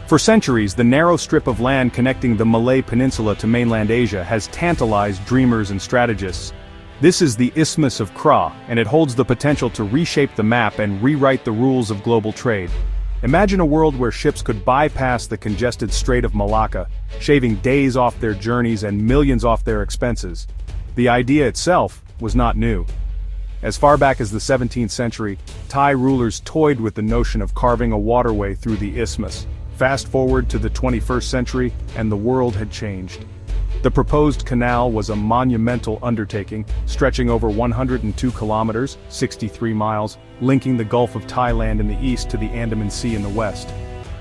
For centuries, the narrow strip of land connecting the Malay Peninsula to mainland Asia has tantalized dreamers and strategists. This is the Isthmus of Kra, and it holds the potential to reshape the map and rewrite the rules of global trade. Imagine a world where ships could bypass the congested Strait of Malacca, shaving days off their journeys and millions off their expenses. The idea itself was not new. As far back as the 17th century, Thai rulers toyed with the notion of carving a waterway through the isthmus. Fast forward to the 21st century, and the world had changed. The proposed canal was a monumental undertaking, stretching over 102 kilometers, 63 miles, linking the Gulf of Thailand in the east to the Andaman Sea in the west.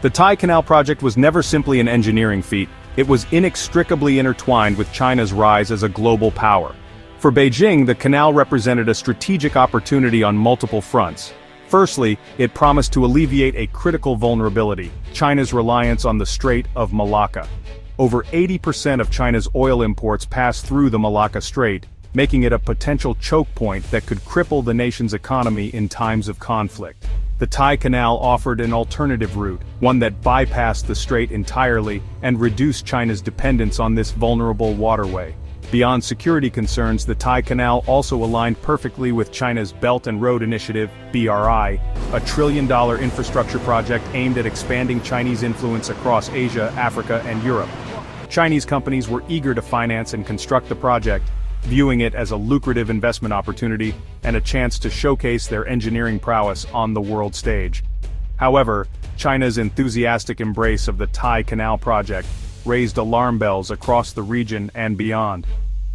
The Thai Canal project was never simply an engineering feat, it was inextricably intertwined with China's rise as a global power. For Beijing, the canal represented a strategic opportunity on multiple fronts. Firstly, it promised to alleviate a critical vulnerability: China's reliance on the Strait of Malacca. Over 80% of China's oil imports pass through the Malacca Strait, making it a potential choke point that could cripple the nation's economy in times of conflict. The Thai Canal offered an alternative route, one that bypassed the strait entirely and reduced China's dependence on this vulnerable waterway. Beyond security concerns, the Thai Canal also aligned perfectly with China's Belt and Road Initiative, BRI, a trillion-dollar infrastructure project aimed at expanding Chinese influence across Asia, Africa, and Europe. Chinese companies were eager to finance and construct the project, viewing it as a lucrative investment opportunity and a chance to showcase their engineering prowess on the world stage. However, China's enthusiastic embrace of the Thai Canal project raised alarm bells across the region and beyond.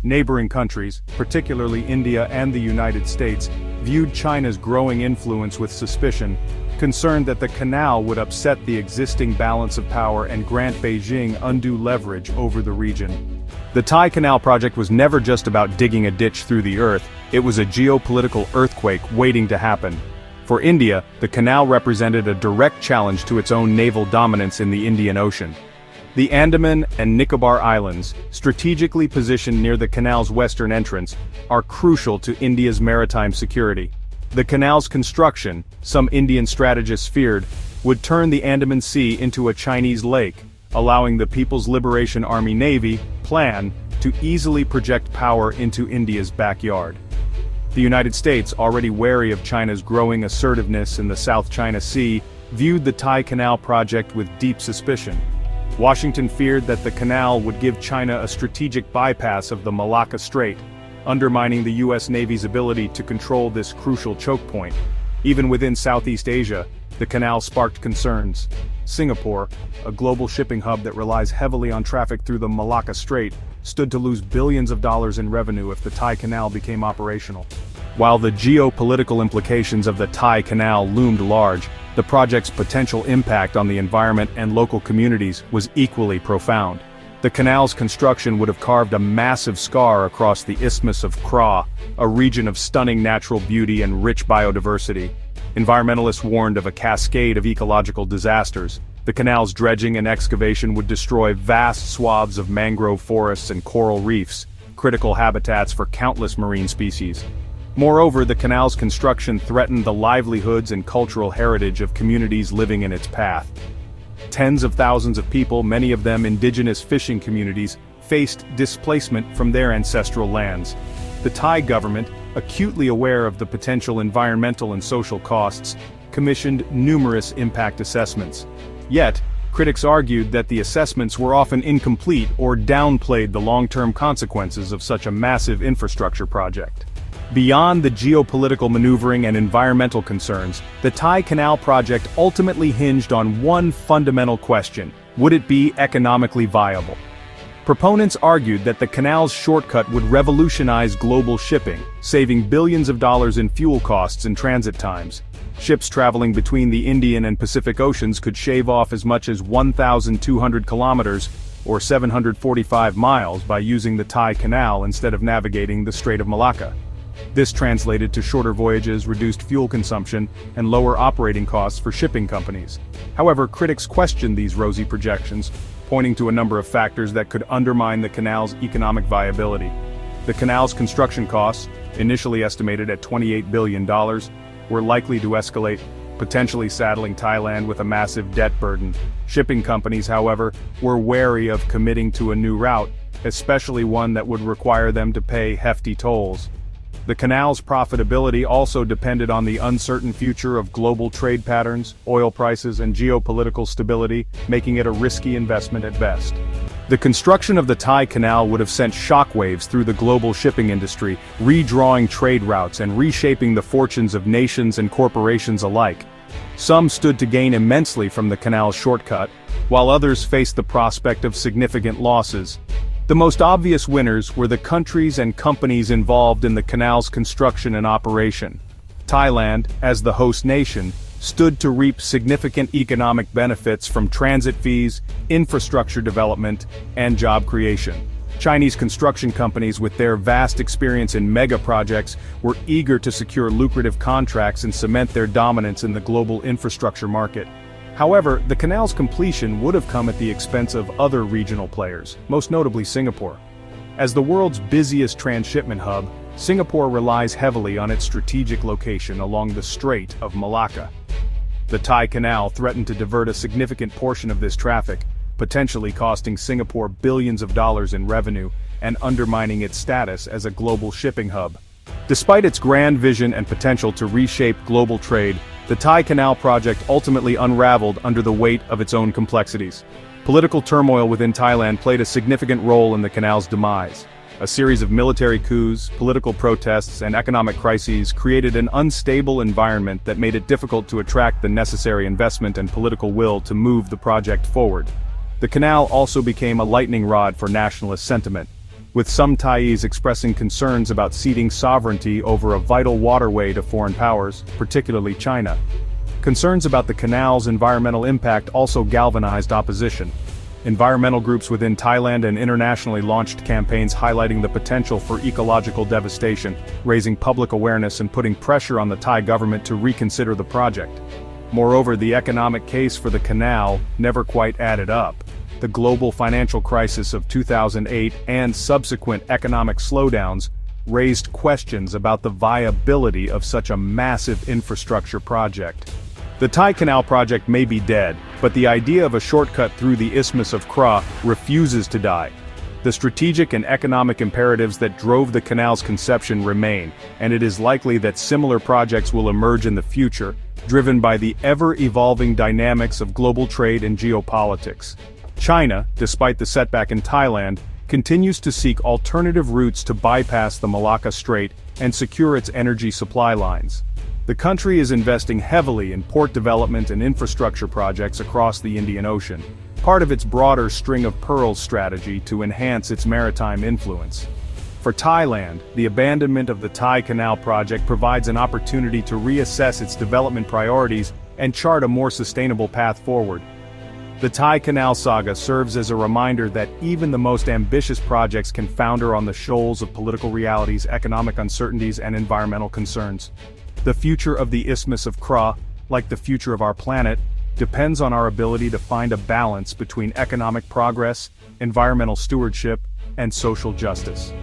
Neighboring countries, particularly India and the United States, viewed China's growing influence with suspicion, concerned that the canal would upset the existing balance of power and grant Beijing undue leverage over the region. The Thai Canal project was never just about digging a ditch through the earth, it was a geopolitical earthquake waiting to happen. For India, the canal represented a direct challenge to its own naval dominance in the Indian Ocean. The Andaman and Nicobar Islands, strategically positioned near the canal's western entrance, are crucial to India's maritime security. The canal's construction, some Indian strategists feared, would turn the Andaman Sea into a Chinese lake, allowing the People's Liberation Army Navy, PLAN, to easily project power into India's backyard. The United States, already wary of China's growing assertiveness in the South China Sea, viewed the Thai Canal project with deep suspicion. Washington feared that the canal would give China a strategic bypass of the Malacca Strait, undermining the U.S. Navy's ability to control this crucial choke point. Even within Southeast Asia, the canal sparked concerns. Singapore, a global shipping hub that relies heavily on traffic through the Malacca Strait, stood to lose billions of dollars in revenue if the Thai Canal became operational. While the geopolitical implications of the Thai Canal loomed large, the project's potential impact on the environment and local communities was equally profound. The canal's construction would have carved a massive scar across the Isthmus of Kra, a region of stunning natural beauty and rich biodiversity. Environmentalists warned of a cascade of ecological disasters. The canal's dredging and excavation would destroy vast swaths of mangrove forests and coral reefs, critical habitats for countless marine species. Moreover, the canal's construction threatened the livelihoods and cultural heritage of communities living in its path. Tens of thousands of people, many of them indigenous fishing communities, faced displacement from their ancestral lands. The Thai government, acutely aware of the potential environmental and social costs, commissioned numerous impact assessments. Yet, critics argued that the assessments were often incomplete or downplayed the long-term consequences of such a massive infrastructure project. Beyond the geopolitical maneuvering and environmental concerns, the Thai Canal project ultimately hinged on one fundamental question: would it be economically viable? Proponents argued that the canal's shortcut would revolutionize global shipping, saving billions of dollars in fuel costs and transit times. Ships traveling between the Indian and Pacific Oceans could shave off as much as 1,200 kilometers, or 745 miles, by using the Thai Canal instead of navigating the Strait of Malacca. This translated to shorter voyages, reduced fuel consumption, and lower operating costs for shipping companies. However, critics questioned these rosy projections, pointing to a number of factors that could undermine the canal's economic viability. The canal's construction costs, initially estimated at $28 billion, were likely to escalate, potentially saddling Thailand with a massive debt burden. Shipping companies, however, were wary of committing to a new route, especially one that would require them to pay hefty tolls. The canal's profitability also depended on the uncertain future of global trade patterns, oil prices, and geopolitical stability, making it a risky investment at best. The construction of the Thai Canal would have sent shockwaves through the global shipping industry, redrawing trade routes and reshaping the fortunes of nations and corporations alike. Some stood to gain immensely from the canal's shortcut, while others faced the prospect of significant losses. The most obvious winners were the countries and companies involved in the canal's construction and operation. Thailand, as the host nation, stood to reap significant economic benefits from transit fees, infrastructure development, and job creation. Chinese construction companies, with their vast experience in mega projects, were eager to secure lucrative contracts and cement their dominance in the global infrastructure market. However, the canal's completion would have come at the expense of other regional players, most notably Singapore. As the world's busiest transshipment hub, Singapore relies heavily on its strategic location along the Strait of Malacca. The Thai Canal threatened to divert a significant portion of this traffic, potentially costing Singapore billions of dollars in revenue and undermining its status as a global shipping hub. Despite its grand vision and potential to reshape global trade, the Thai Canal project ultimately unraveled under the weight of its own complexities. Political turmoil within Thailand played a significant role in the canal's demise. A series of military coups, political protests, and economic crises created an unstable environment that made it difficult to attract the necessary investment and political will to move the project forward. The canal also became a lightning rod for nationalist sentiment, with some Thais expressing concerns about ceding sovereignty over a vital waterway to foreign powers, particularly China. Concerns about the canal's environmental impact also galvanized opposition. Environmental groups within Thailand and internationally launched campaigns highlighting the potential for ecological devastation, raising public awareness and putting pressure on the Thai government to reconsider the project. Moreover, the economic case for the canal never quite added up. The global financial crisis of 2008 and subsequent economic slowdowns raised questions about the viability of such a massive infrastructure project. The Thai Canal project may be dead, but the idea of a shortcut through the Isthmus of Kra refuses to die. The strategic and economic imperatives that drove the canal's conception remain, and it is likely that similar projects will emerge in the future, driven by the ever-evolving dynamics of global trade and geopolitics. China, despite the setback in Thailand, continues to seek alternative routes to bypass the Malacca Strait and secure its energy supply lines. The country is investing heavily in port development and infrastructure projects across the Indian Ocean, part of its broader string of pearls strategy to enhance its maritime influence. For Thailand, the abandonment of the Thai Canal project provides an opportunity to reassess its development priorities and chart a more sustainable path forward. The Thai Canal saga serves as a reminder that even the most ambitious projects can founder on the shoals of political realities, economic uncertainties, and environmental concerns. The future of the Isthmus of Kra, like the future of our planet, depends on our ability to find a balance between economic progress, environmental stewardship, and social justice.